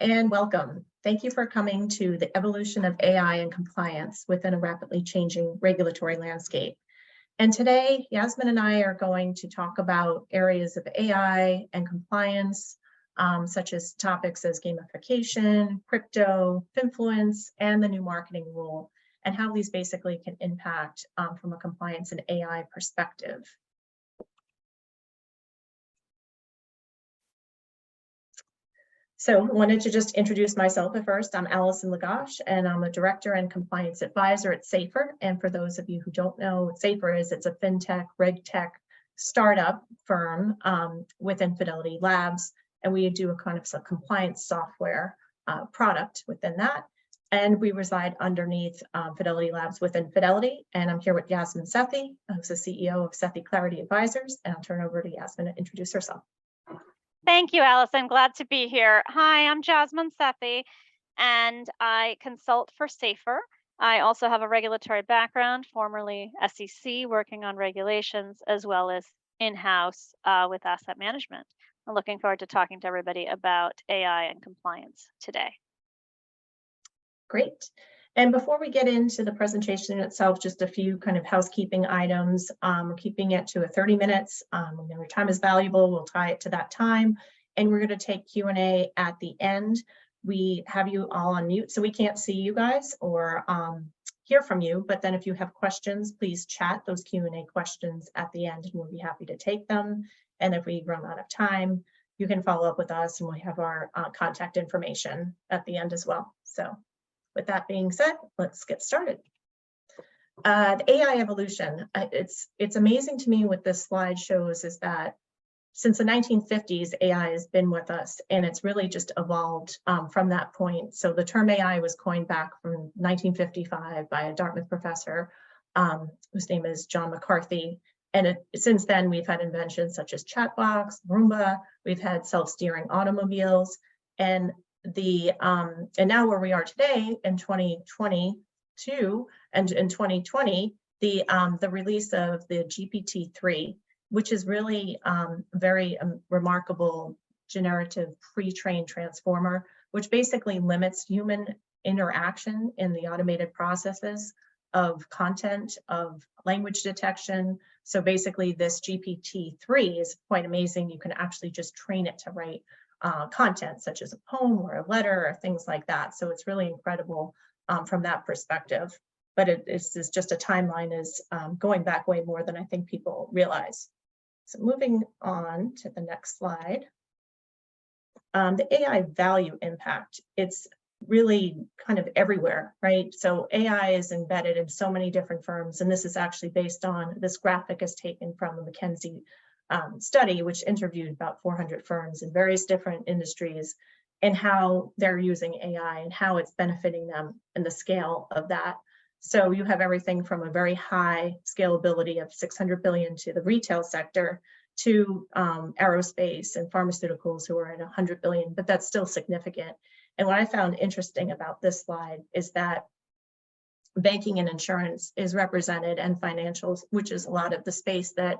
And welcome. Thank you for coming to the evolution of AI and compliance within a rapidly changing regulatory landscape. And today, Yasmin and I are going to talk about areas of AI and compliance, such as topics as gamification, crypto, influence, and the new marketing rule, and how these basically can impact from a compliance and AI perspective. So I wanted to just introduce myself at first. I'm Allison Lagash, and I'm a director and compliance advisor at Safer. And for those of you who don't know what Safer is, it's a fintech, regtech startup firm within Fidelity Labs. And we do a kind of a compliance software product within that. And we reside underneath Fidelity Labs within Fidelity. And I'm here with Yasmin Sethi, who's the CEO of Sethi Clarity Advisors. And I'll turn over to Yasmin to introduce herself. Thank you, Allison. Glad to be here. Hi, I'm Jasmine Sethi, and I consult for Safer. I also have a regulatory background, formerly SEC, working on regulations, as well as in-house with asset management. I'm looking forward to talking to everybody about AI and compliance today. Great. And before we get into the presentation itself, just a few kind of housekeeping items. We're keeping it to 30 minutes. Your time is valuable. We'll tie it to that time. And we're going to take Q&A at the end. We have you all on mute, so we can't see you guys or hear from you. But then if you have questions, please chat those Q&A questions at the end, and we'll be happy to take them. And if we run out of time, you can follow up with us, and we have our contact information at the end as well. So with that being said, let's get started. The AI evolution, it's amazing to me what this slide shows is that since the 1950s, AI has been with us, and it's really just evolved from that point. So the term AI was coined back from 1955 by a Dartmouth professor whose name is John McCarthy. And since then, we've had inventions such as chatbots, Roomba, we've had self-steering automobiles, and now where we are today in 2022 and in 2020, the release of the GPT-3, which is really very remarkable generative pre-trained transformer, which basically limits human interaction in the automated processes of content, of language detection. So basically this GPT-3 is quite amazing. You can actually just train it to write content such as a poem or a letter or things like that. So it's really incredible from that perspective. But it's just a timeline is going back way more than I think people realize. So moving on to the next slide. The AI value impact, it's really kind of everywhere, right? So AI is embedded in so many different firms, and this is actually based on, this graphic is taken from a McKinsey study, which interviewed about 400 firms in various different industries and how they're using AI and how it's benefiting them and the scale of that. So you have everything from a very high scalability of 600 billion to the retail sector to aerospace and pharmaceuticals who are at 100 billion, but that's still significant. And what I found interesting about this slide is that banking and insurance is represented, and financials, which is a lot of the space that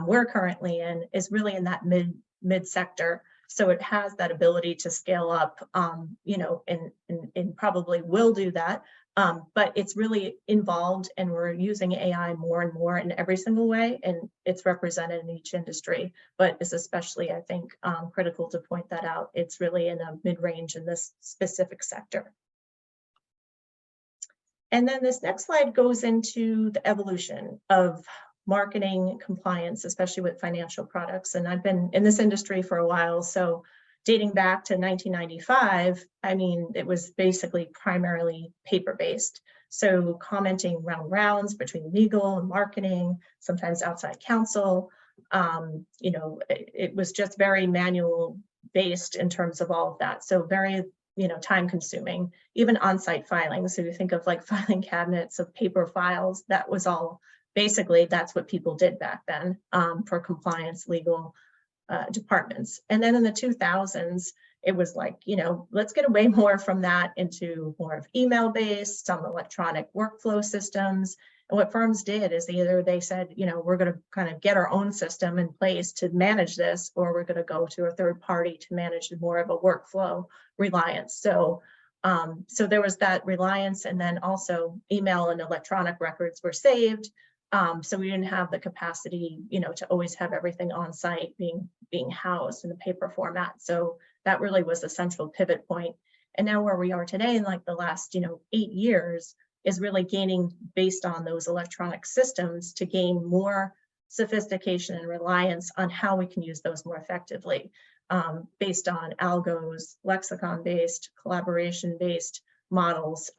we're currently in, is really in that mid sector. So it has that ability to scale up, and probably will do that. But it's really involved, and we're using AI more and more in every single way, and it's represented in each industry. But it's especially, I think, critical to point that out. It's really in a mid-range in this specific sector. And then this next slide goes into the evolution of marketing compliance, especially with financial products. And I've been in this industry for a while, so dating back to 1995, I mean, it was basically primarily paper-based. So commenting rounds between legal and marketing, sometimes outside counsel, it was just very manual based in terms of all of that. So very, time consuming, even on-site filing. So you think of like filing cabinets of paper files, that was all, basically that's what people did back then for compliance, legal departments. And then in the 2000s, it was like, let's get away more from that into more of email-based, some electronic workflow systems. what firms did is either they said, we're going to kind of get our own system in place to manage this, or we're going to go to a third party to manage more of a workflow reliance. So there was that reliance, and then also email and electronic records were saved. So we didn't have the capacity, to always have everything on site being housed in the paper format. So that really was the central pivot point. And now where we are today, in like the last, 8 years, is really gaining based on those electronic systems to gain more sophistication and reliance on how we can use those more effectively, based on algos, lexicon-based, collaboration-based models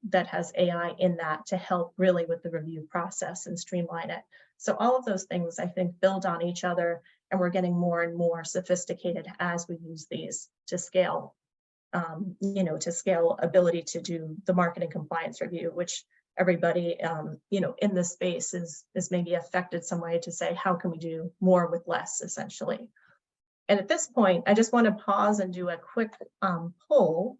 that has AI in that to help really with the review process and streamline it. So all of those things, I think, build on each other, and we're getting more and more sophisticated as we use these to scale. To scale ability to do the marketing compliance review, which everybody, in this space is maybe affected some way to say, how can we do more with less, essentially. And at this point, I just want to pause and do a quick poll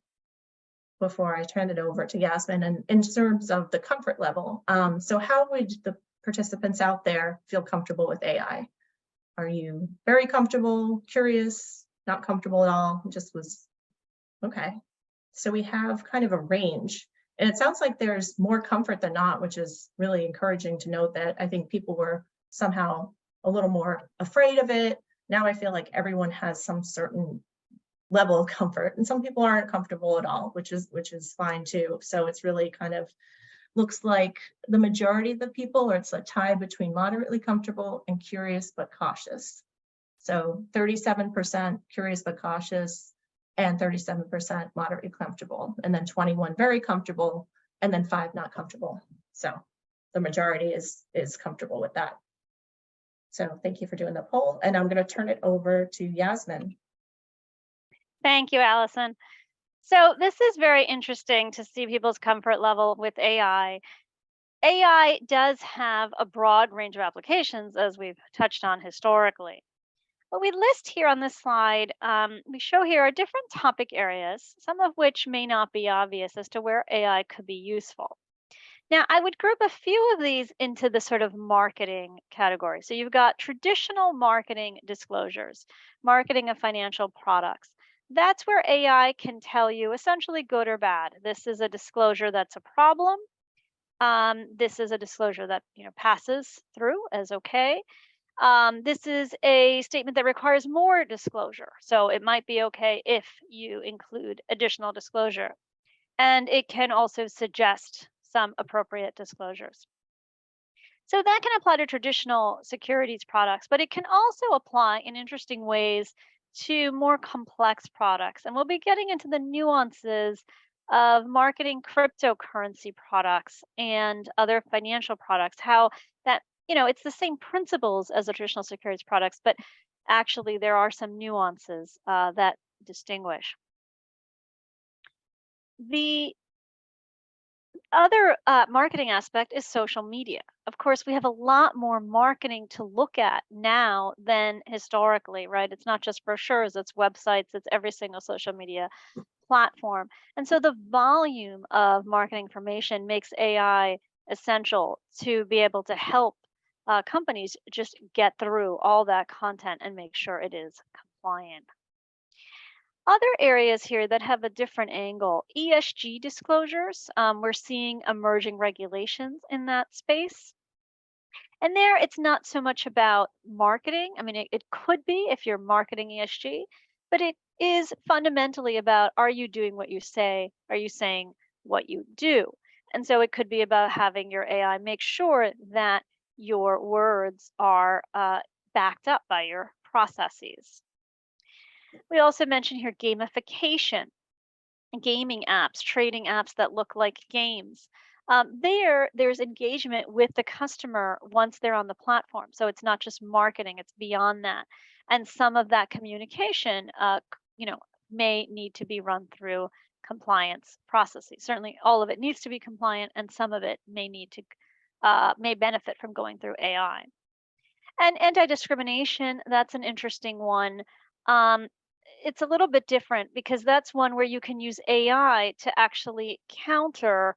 before I turn it over to Yasmin, and in terms of the comfort level. So how would the participants out there feel comfortable with AI? Are you very comfortable, curious, not comfortable at all? Just was okay. So we have kind of a range, and it sounds like there's more comfort than not, which is really encouraging to note that I think people were somehow a little more afraid of it. Now I feel like everyone has some certain level of comfort, and some people aren't comfortable at all, which is fine too. So it's really kind of looks like the majority of the people, or it's a tie between moderately comfortable and curious but cautious. So 37% curious but cautious, and 37% moderately comfortable, and then 21 very comfortable, and then 5 not comfortable. So the majority is comfortable with that. So thank you for doing the poll, and I'm going to turn it over to Yasmin. Thank you, Allison. So this is very interesting to see people's comfort level with AI. AI does have a broad range of applications, as we've touched on historically. What we list here on this slide, we show here are different topic areas, some of which may not be obvious as to where AI could be useful. Now, I would group a few of these into the sort of marketing category. So you've got traditional marketing disclosures, marketing of financial products. That's where AI can tell you essentially good or bad. This is a disclosure that's a problem. This is a disclosure that passes through as okay. This is a statement that requires more disclosure. So it might be okay if you include additional disclosure. And it can also suggest some appropriate disclosures. So that can apply to traditional securities products, but it can also apply in interesting ways to more complex products. And we'll be getting into the nuances of marketing cryptocurrency products and other financial products, how that it's the same principles as the traditional securities products, but actually there are some nuances that distinguish. The other marketing aspect is social media. Of course, we have a lot more marketing to look at now than historically, right? It's not just brochures, it's websites, it's every single social media platform. And so the volume of marketing information makes AI essential to be able to help companies just get through all that content and make sure it is compliant. Other areas here that have a different angle, ESG disclosures. We're seeing emerging regulations in that space. And there, it's not so much about marketing. I mean, it could be if you're marketing ESG, but it is fundamentally about, are you doing what you say? Are you saying what you do? And so it could be about having your AI make sure that your words are backed up by your processes. We also mentioned here gamification, gaming apps, trading apps that look like games. There's engagement with the customer once they're on the platform. So it's not just marketing, it's beyond that. And some of that communication, may need to be run through compliance processes. Certainly all of it needs to be compliant, and some of it may benefit from going through AI. And anti-discrimination, that's an interesting one. It's a little bit different because that's one where you can use AI to actually counter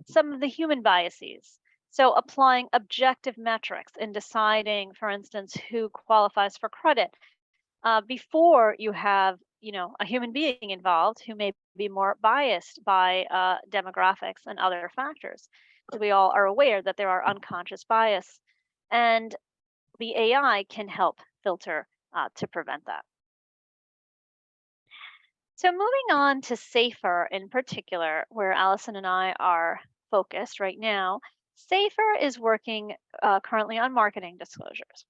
some of the human biases. So applying objective metrics in deciding, for instance, who qualifies for credit before you have, a human being involved who may be more biased by demographics and other factors. We all are aware that there are unconscious bias, and the AI can help filter to prevent that. So moving on to Safer in particular, where Allison and I are focused right now, Safer is working currently on marketing disclosures.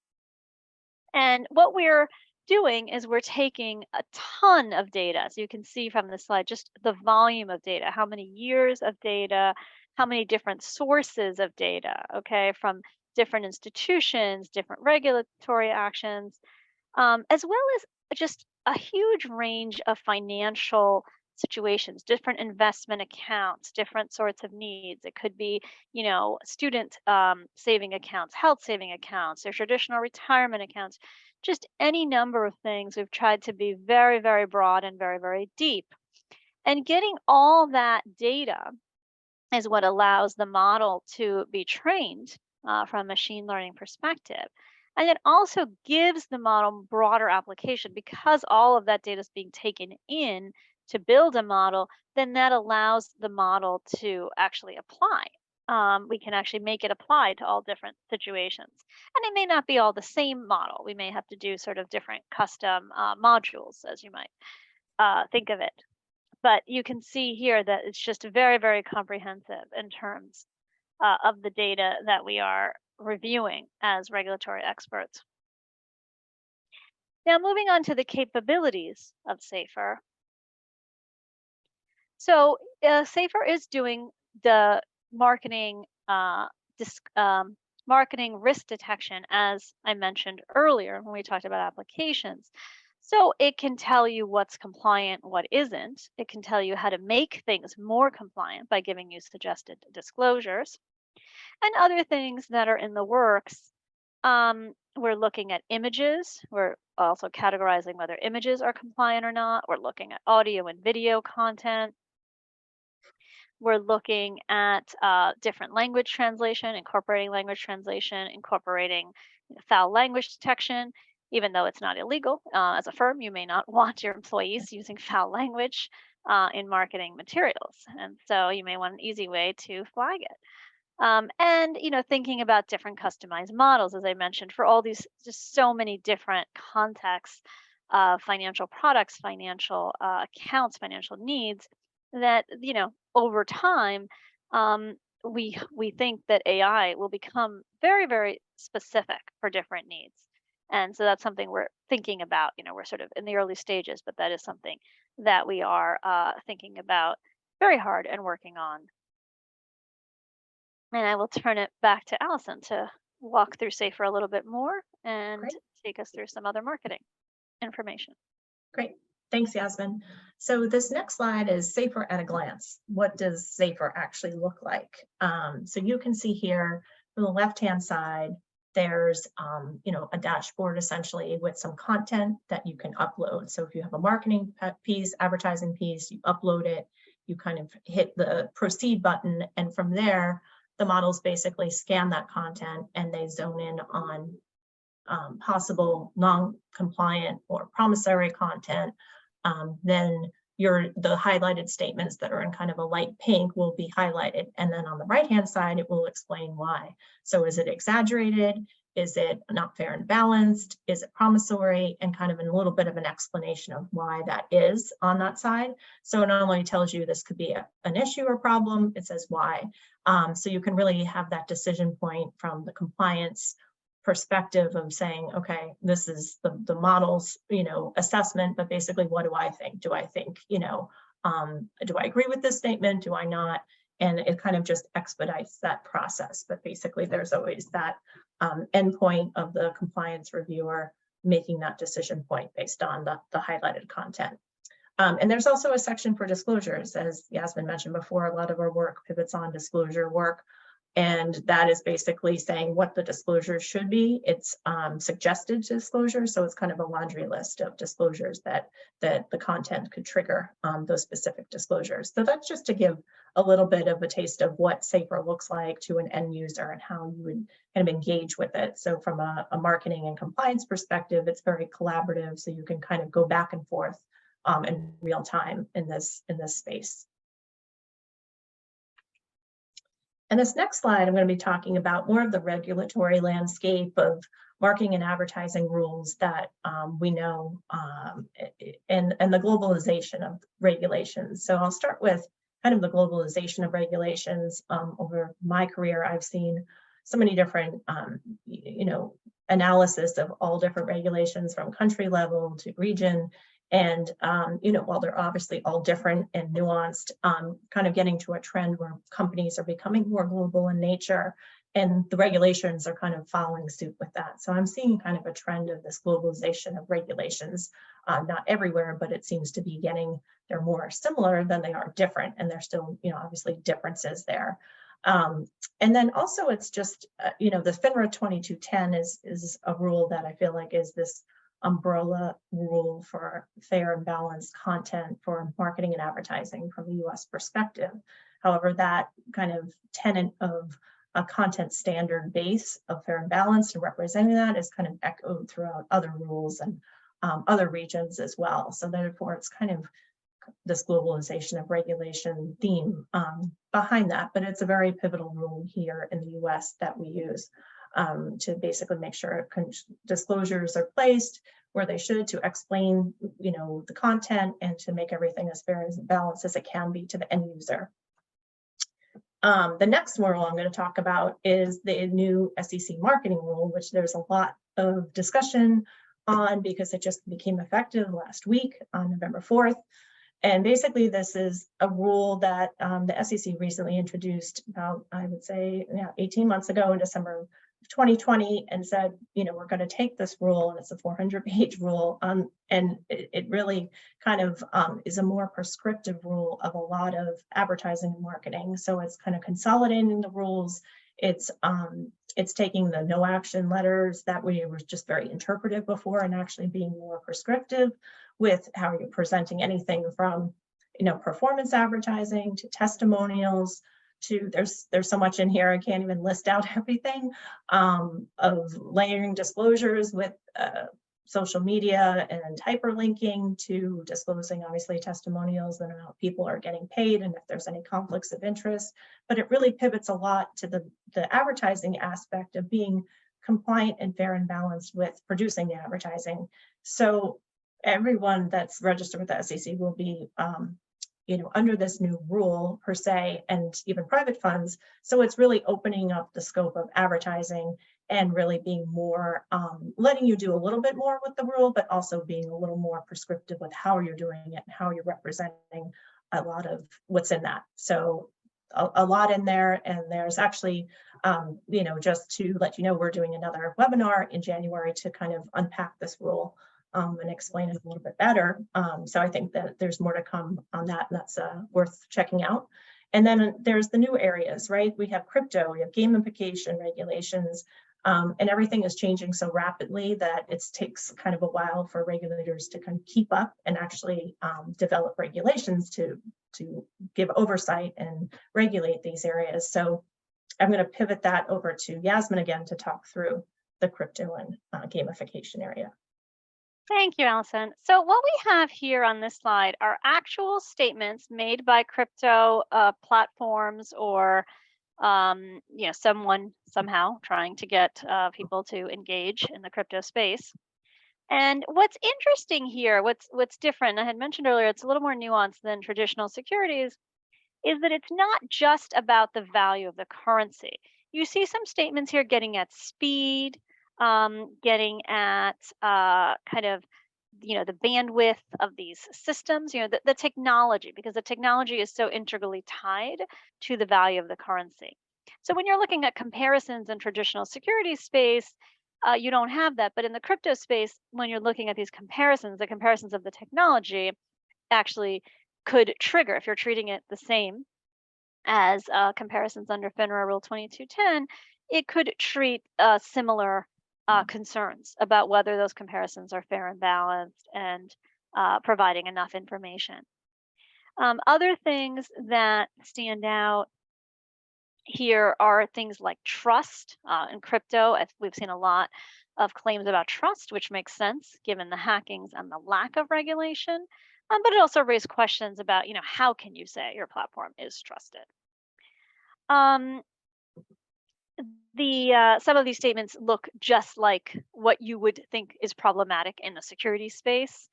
And what we're doing is we're taking a ton of data. So you can see from the slide just the volume of data, how many years of data, how many different sources of data, okay, from different institutions, different regulatory actions, as well as just a huge range of financial situations, different investment accounts, different sorts of needs. It could be, student saving accounts, health saving accounts, their traditional retirement accounts, just any number of things. We've tried to be very, very broad and very, very deep. And getting all that data is what allows the model to be trained from a machine learning perspective. And it also gives the model broader application because all of that data is being taken in to build a model, then that allows the model to actually apply. We can actually make it apply to all different situations. And it may not be all the same model. We may have to do sort of different custom modules, as you might think of it. But you can see here that it's just very, very comprehensive in terms of the data that we are reviewing as regulatory experts. Now, moving on to the capabilities of Safer. So Safer is doing the marketing marketing risk detection, as I mentioned earlier when we talked about applications. So it can tell you what's compliant, what isn't. It can tell you how to make things more compliant by giving you suggested disclosures. And other things that are in the works, we're looking at images. We're also categorizing whether images are compliant or not. We're looking at audio and video content. We're looking at different language translation, incorporating language translation, incorporating foul language detection. Even though it's not illegal, as a firm, you may not want your employees using foul language in marketing materials. And so you may want an easy way to flag it. And thinking about different customized models, as I mentioned, for all these just so many different contexts of financial products, financial accounts, financial needs, that over time we think that AI will become very, very specific for different needs. And so that's something we're thinking about. We're sort of in the early stages, but that is something that we are thinking about very hard and working on. And I will turn it back to Allison to walk through Safer a little bit more and Great. take us through some other marketing information. Great. Thanks, Yasmin. So this next slide is Safer at a glance. What does Safer actually look like? So you can see here on the left-hand side, there's a dashboard essentially with some content that you can upload. So if you have a marketing piece, advertising piece, you upload it, you kind of hit the proceed button, and from there, the models basically scan that content and they zone in on possible non-compliant or promissory content. Then the highlighted statements that are in kind of a light pink will be highlighted. And then on the right-hand side, it will explain why. So is it exaggerated? Is it not fair and balanced? Is it promissory? And kind of a little bit of an explanation of why that is on that side. So it not only tells you this could be an issue or problem, it says why. So you can really have that decision point from the compliance perspective of saying, okay, this is the model's, assessment, but basically, what do I think? Do I think, do I agree with this statement? Do I not? And it kind of just expedites that process. But basically, there's always that endpoint of the compliance reviewer making that decision point based on the highlighted content. And there's also a section for disclosures. As Yasmin mentioned before, a lot of our work pivots on disclosure work. And that is basically saying what the disclosures should be. It's suggested disclosures, so it's kind of a laundry list of disclosures that the content could trigger those specific disclosures. So that's just to give a little bit of a taste of what SAFER looks like to an end user and how you would kind of engage with it. So from a marketing and compliance perspective, it's very collaborative. So you can kind of go back and forth in real time in this space. And this next slide, I'm going to be talking about more of the regulatory landscape of marketing and advertising rules that we know and the globalization of regulations. So I'll start with kind of the globalization of regulations. Over my career, I've seen so many different, analysis of all different regulations from country level to region. And, while they're obviously all different and nuanced, kind of getting to a trend where companies are becoming more global in nature and the regulations are kind of following suit with that. So I'm seeing kind of a trend of this globalization of regulations, not everywhere, but it seems to be they're more similar than they are different. And there's still, obviously differences there. And then also it's just, the FINRA 2210 is a rule that I feel like is this umbrella rule for fair and balanced content for marketing and advertising from the US perspective. However, that kind of tenet of a content standard base of fair and balanced and representing that is kind of echoed throughout other rules and other regions as well. So therefore, it's kind of this globalization of regulation theme behind that, but it's a very pivotal rule here in the US that we use to basically make sure disclosures are placed where they should to explain, the content and to make everything as fair and balanced as it can be to the end user. The next rule I'm going to talk about is the new SEC marketing rule, which there's a lot of discussion on because it just became effective last week on November 4th. And basically, this is a rule that the SEC recently introduced about, I would say, 18 months ago in December of 2020 and said, we're going to take this rule, and it's a 400-page rule, and it really kind of is a more prescriptive rule of a lot of advertising and marketing. So it's kind of consolidating the rules. It's taking the no action letters that we were just very interpretive before and actually being more prescriptive with how you're presenting anything from, performance advertising to testimonials to there's so much in here. I can't even list out everything of layering disclosures with social media and hyperlinking to disclosing obviously testimonials and how people are getting paid and if there's any conflicts of interest. But it really pivots a lot to the advertising aspect of being compliant and fair and balanced with producing the advertising. So everyone that's registered with the SEC will be under this new rule per se, and even private funds. So it's really opening up the scope of advertising and really being more, letting you do a little bit more with the rule, but also being a little more prescriptive with how you're doing it and how you're representing a lot of what's in that. So a lot in there. And there's actually, just to let you know, we're doing another webinar in January to kind of unpack this rule and explain it a little bit better. So I think that there's more to come on that, and that's worth checking out. And then there's the new areas, right? We have crypto, we have gamification regulations, and everything is changing so rapidly that it takes kind of a while for regulators to kind of keep up and actually develop regulations to give oversight and regulate these areas. So I'm going to pivot that over to Yasmin again to talk through the crypto and gamification area. Thank you, Allison. So what we have here on this slide are actual statements made by crypto platforms or someone somehow trying to get people to engage in the crypto space. And what's interesting here, what's different, I had mentioned earlier, it's a little more nuanced than traditional securities, is that it's not just about the value of the currency. You see some statements here getting at speed, getting at kind of the bandwidth of these systems, the technology, because the technology is so integrally tied to the value of the currency. So when you're looking at comparisons in traditional security space, you don't have that. But in the crypto space, when you're looking at these comparisons, the comparisons of the technology actually could trigger, if you're treating it the same as comparisons under FINRA Rule 2210, it could treat similar concerns about whether those comparisons are fair and balanced and providing enough information. Other things that stand out here are things like trust in crypto. We've seen a lot of claims about trust, which makes sense given the hackings and the lack of regulation. But it also raised questions about, how can you say your platform is trusted? Um, some of these statements look just like what you would think is problematic in the security space.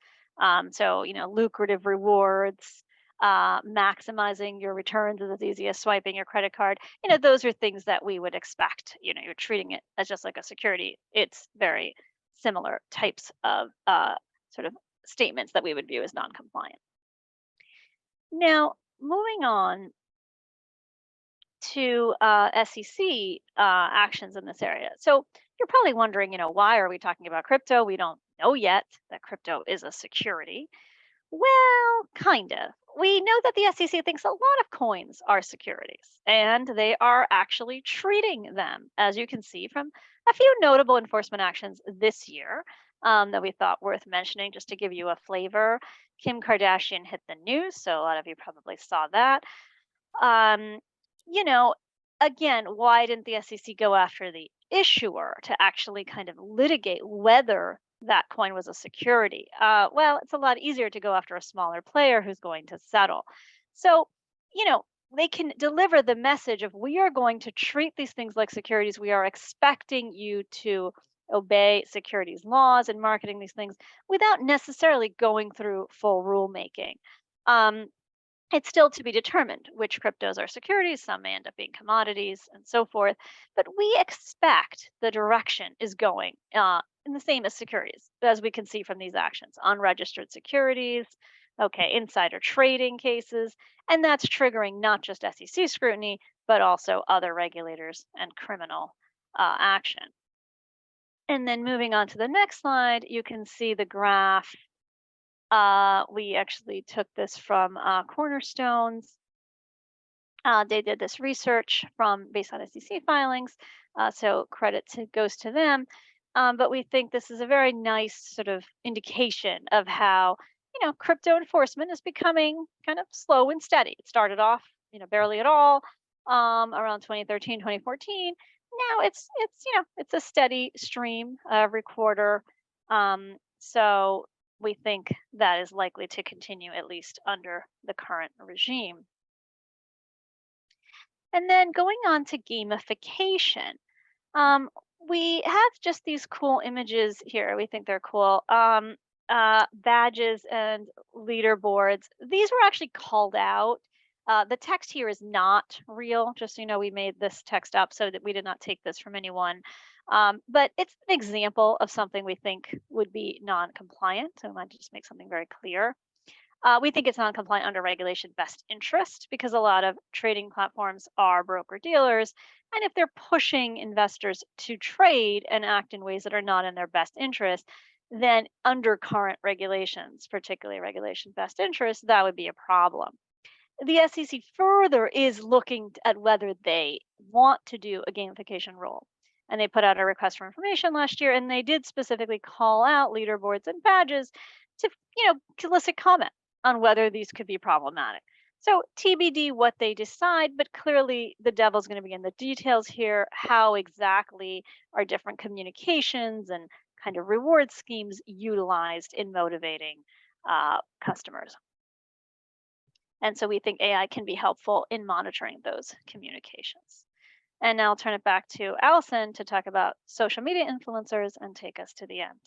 So, lucrative rewards, maximizing your returns is as easy as swiping your credit card. Those are things that we would expect. You're treating it as just like a security. It's very similar types of sort of statements that we would view as non-compliant. Now, moving on to SEC actions in this area. So you're probably wondering, why are we talking about crypto? We don't know yet that crypto is a security. Well, kind of. We know that the SEC thinks a lot of coins are securities, and they are actually treating them, as you can see from a few notable enforcement actions this year that we thought worth mentioning, just to give you a flavor. Kim Kardashian hit the news, so a lot of you probably saw that. Um, you know, Again, why didn't the SEC go after the issuer to actually kind of litigate whether that coin was a security? Well, it's a lot easier to go after a smaller player who's going to settle. So, they can deliver the message of, we are going to treat these things like securities. We are expecting you to obey securities laws and marketing these things without necessarily going through full rulemaking. It's still to be determined which cryptos are securities. Some may end up being commodities and so forth. But we expect the direction is going in the same as securities, as we can see from these actions. Unregistered securities, okay, insider trading cases, and that's triggering not just SEC scrutiny, but also other regulators and criminal action. And then moving on to the next slide, you can see the graph. We actually took this from Cornerstones. They did this research based on SEC filings, so credit goes to them. But we think this is a very nice sort of indication of how crypto enforcement is becoming kind of slow and steady. It started off barely at all around 2013, 2014. Now it's a steady stream every quarter. So we think that is likely to continue, at least under the current regime. And then going on to gamification, we have just these cool images here. We think they're cool. Badges and leaderboards. These were actually called out. The text here is not real, just so you know, we made this text up so that we did not take this from anyone. But it's an example of something we think would be non-compliant. So I might just make something very clear. We think it's non-compliant under regulation best interest because a lot of trading platforms are broker-dealers. And if they're pushing investors to trade and act in ways that are not in their best interest, then under current regulations, particularly regulation best interest, that would be a problem. The SEC further is looking at whether they want to do a gamification rule. And they put out a request for information last year, and they did specifically call out leaderboards and badges to, elicit comment on whether these could be problematic. So TBD what they decide, but clearly the devil's going to be in the details here. How exactly are different communications and kind of reward schemes utilized in motivating customers? And so we think AI can be helpful in monitoring those communications. And now I'll turn it back to Allison to talk about social media influencers and take us to the end.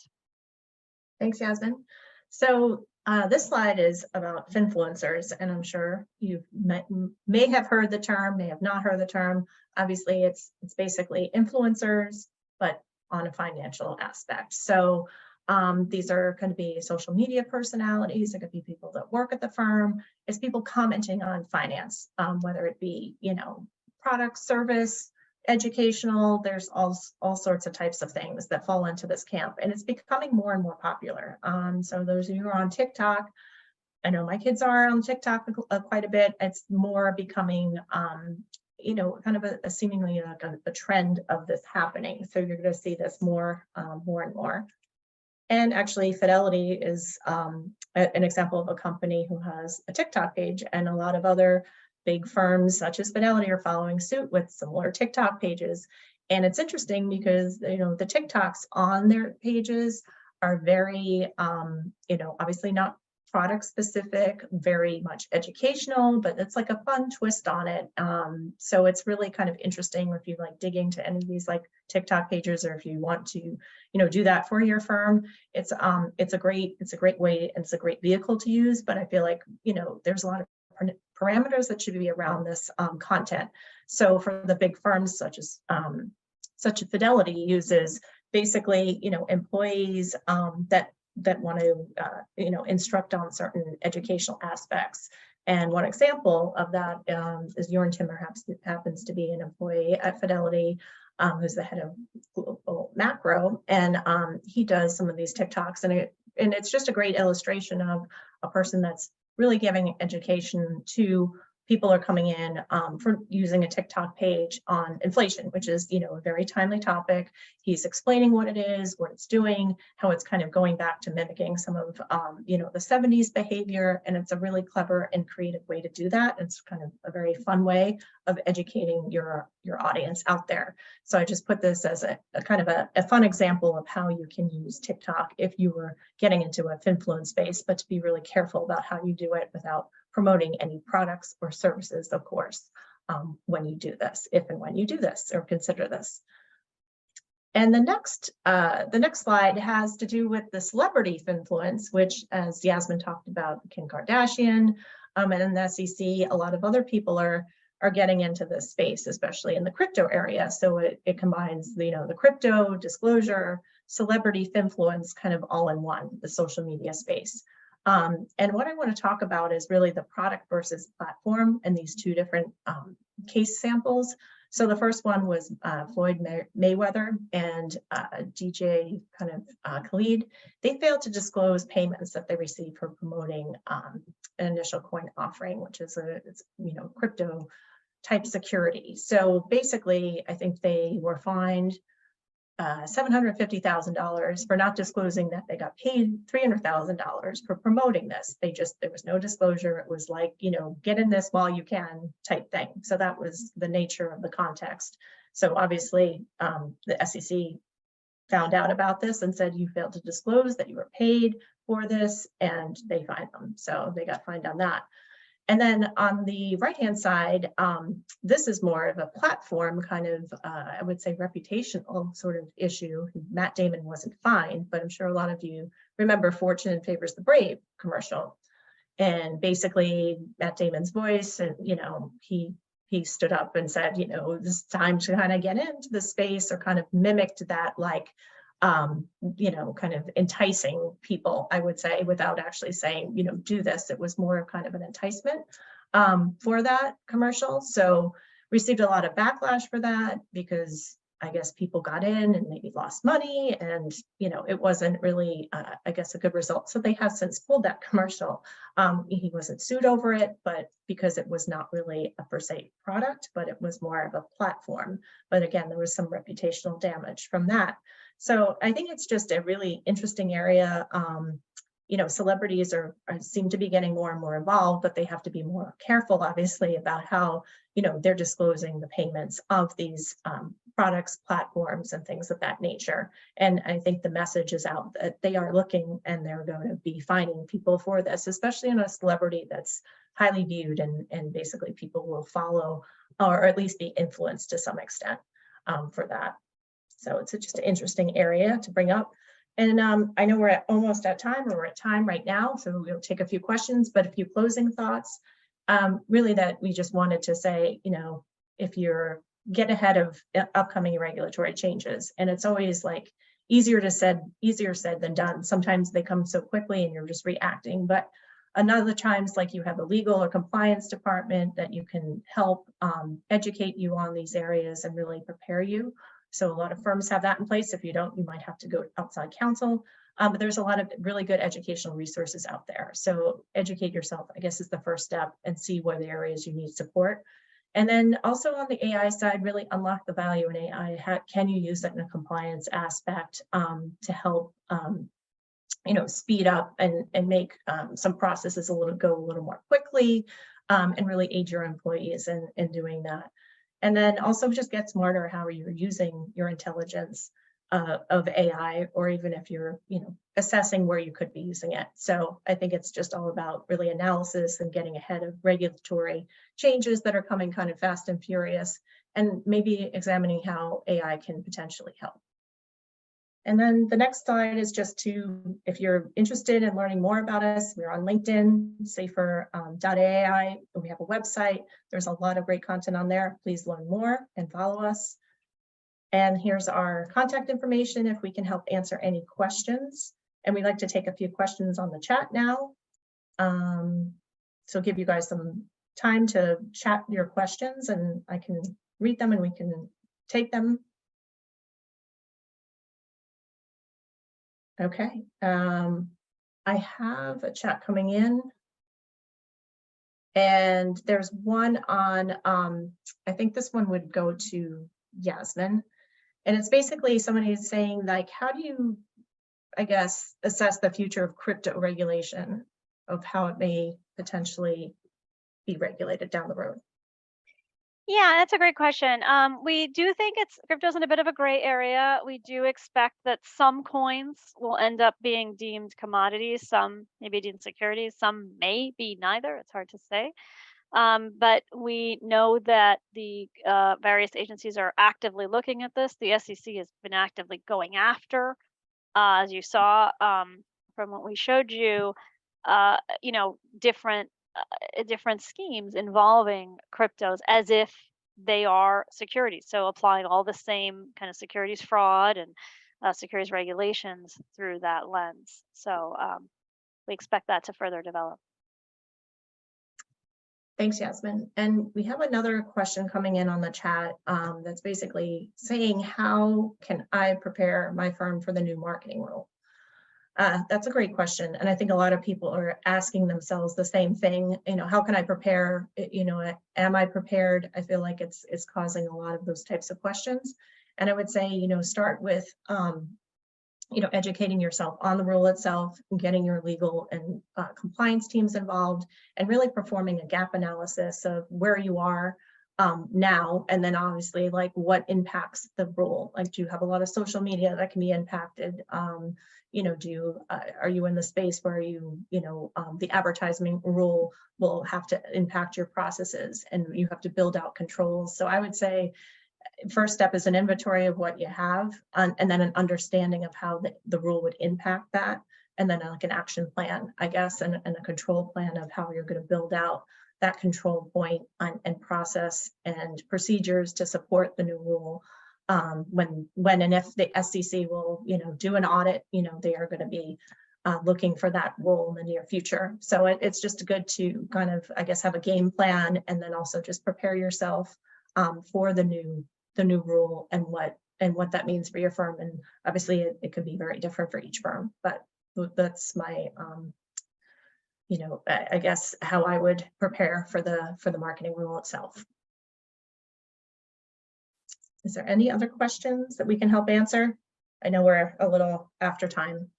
Thanks, Yasmin. So this slide is about finfluencers, and I'm sure you may have heard the term, may have not heard the term. Obviously, it's basically influencers, but on a financial aspect. So these are going to be social media personalities. It could be people that work at the firm. It's people commenting on finance, whether it be product, service, educational. There's all sorts of types of things that fall into this camp, and it's becoming more and more popular. So those of you who are on TikTok, I know my kids are on TikTok quite a bit. It's more becoming kind of a seemingly a trend of this happening. So you're going to see this more and more. And actually, Fidelity is an example of a company who has a TikTok page, and a lot of other big firms such as Fidelity are following suit with similar TikTok pages. And it's interesting because, you know, the TikToks on their pages are very, you know, obviously not product specific, very much educational, but it's like a fun twist on it. So it's really kind of interesting if you like dig into any of these like TikTok pages, or if you want to, you know, do that for your firm. It's a great way, and it's a great vehicle to use. But I feel like, you know, there's a lot of parameters that should be around this content. So for the big firms such as Fidelity uses basically, you know, employees that want to, you know, instruct on certain educational aspects. And one example of that is Jorn Timmer happens to be an employee at Fidelity, who's the head of global macro, and he does some of these TikToks, and it's just a great illustration of a person that's really giving education to people are coming in for using a TikTok page on inflation, which is, you know, a very timely topic. He's explaining what it is, what it's doing, how it's kind of going back to mimicking some of, you know, the 70s behavior. And it's a really clever and creative way to do that. It's kind of a very fun way of educating your audience out there. So I just put this as a kind of a fun example of how you can use TikTok if you were getting into a finfluence space, but to be really careful about how you do it without promoting any products or services, of course, when you do this, if and when you do this or consider this. And the next slide has to do with the celebrity influence, which, as Yasmin talked about, Kim Kardashian, and in the SEC, a lot of other people are getting into this space, especially in the crypto area. So it combines, you know, the crypto disclosure, celebrity influence, kind of all in one, the social media space. And what I want to talk about is really the product versus platform and these two different case samples. So the first one was Floyd Mayweather and DJ kind of Khalid. They failed to disclose payments that they received for promoting an initial coin offering, which is you know, crypto type security. So basically, I think they were fined $750,000 for not disclosing that they got paid $300,000 for promoting this. There was no disclosure. It was like, you know, get in this while you can type thing. So that was the nature of the context. So obviously the SEC found out about this and said, you failed to disclose that you were paid for this, and they fined them. So they got fined on that. And then on the right-hand side, this is more of a platform kind of, I would say, reputational sort of issue. Matt Damon wasn't fined, but I'm sure a lot of you remember Fortune Favors the Brave commercial. And basically, Matt Damon's voice, and, you know, he stood up and said, you know, this is time to kind of get into the space, or kind of mimicked that, like, you know, kind of enticing people, I would say, without actually saying, you know, do this. It was more of kind of an enticement for that commercial. So received a lot of backlash for that, because I guess people got in and maybe lost money, and, you know, it wasn't really, I guess, a good result. So they have since pulled that commercial. He wasn't sued over it, but because it was not really a per se product, but it was more of a platform. But again, there was some reputational damage from that. So I think it's just a really interesting area. You know, celebrities seem to be getting more and more involved, but they have to be more careful, obviously, about how, you know, they're disclosing the payments of these products, platforms, and things of that nature. And I think the message is out that they are looking, and they're going to be fining people for this, especially in a celebrity that's highly viewed, and basically people will follow, or at least be influenced to some extent for that. So it's just an interesting area to bring up. And I know we're almost at time, or we're at time right now, so we'll take a few questions, but a few closing thoughts. Really, that we just wanted to say, you know, if you're get ahead of upcoming regulatory changes, and it's always like easier said than done. Sometimes they come so quickly and you're just reacting, but another times, like, you have a legal or compliance department that you can help educate you on these areas and really prepare you. So a lot of firms have that in place. If you don't, you might have to go outside counsel. But there's a lot of really good educational resources out there. So educate yourself, I guess, is the first step, and see what the areas you need support. And then also on the AI side, really unlock the value in AI. How can you use it in a compliance aspect to help speed up and make some processes go a little more quickly, and really aid your employees in doing that. And then also just get smarter how you're using your intelligence of AI, or even if you're, assessing where you could be using it. So I think it's just all about really analysis and getting ahead of regulatory changes that are coming kind of fast and furious, and maybe examining how AI can potentially help. And then the next slide is just if you're interested in learning more about us, we're on LinkedIn, safer.ai. We have a website. There's a lot of great content on there. Please learn more and follow us. And here's our contact information if we can help answer any questions. And we'd like to take a few questions on the chat now. So give you guys some time to chat your questions, and I can read them and we can take them. Okay, I have a chat coming in, and there's one on, I think this one would go to Yasmin, and it's basically somebody saying, like, how do you, I guess, assess the future of crypto regulation, of how it may potentially be regulated down the road? Yeah, that's a great question. We do think crypto's in a bit of a gray area. We do expect that some coins will end up being deemed commodities, some may be deemed securities, some may be neither. It's hard to say. But we know that the various agencies are actively looking at this. The SEC has been actively going after, as you saw from what we showed you, different schemes involving cryptos as if they are securities. So applying all the same kind of securities fraud and securities regulations through that lens. So we expect that to further develop. Thanks, Yasmin. And we have another question coming in on the chat that's basically saying, how can I prepare my firm for the new marketing rule? That's a great question. And I think a lot of people are asking themselves the same thing, how can I prepare? Am I prepared? I feel like it's causing a lot of those types of questions. And I would say, start with, educating yourself on the rule itself, getting your legal and compliance teams involved, and really performing a gap analysis of where you are now, and then obviously like what impacts the rule. Like, do you have a lot of social media that can be impacted? Are you in the space where the advertising rule will have to impact your processes, and you have to build out controls? So I would say first step is an inventory of what you have, and then an understanding of how the rule would impact that, and then like an action plan, I guess, and a control plan of how you're going to build out that control point and process and procedures to support the new rule. When and if the SEC will, do an audit, they are going to be looking for that rule in the near future. So it's just good to kind of, I guess, have a game plan, and then also just prepare yourself for the new rule and what that means for your firm. And obviously it could be very different for each firm, but that's my I guess how I would prepare for the marketing rule itself. Is there any other questions that we can help answer? I know we're a little after time.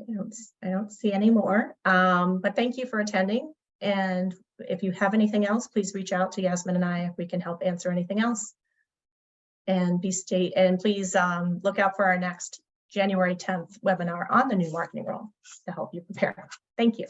I don't see any more, but thank you for attending. And if you have anything else, please reach out to Yasmin and I if we can help answer anything else. And please look out for our next January 10th webinar on the new marketing rule to help you prepare. Thank you.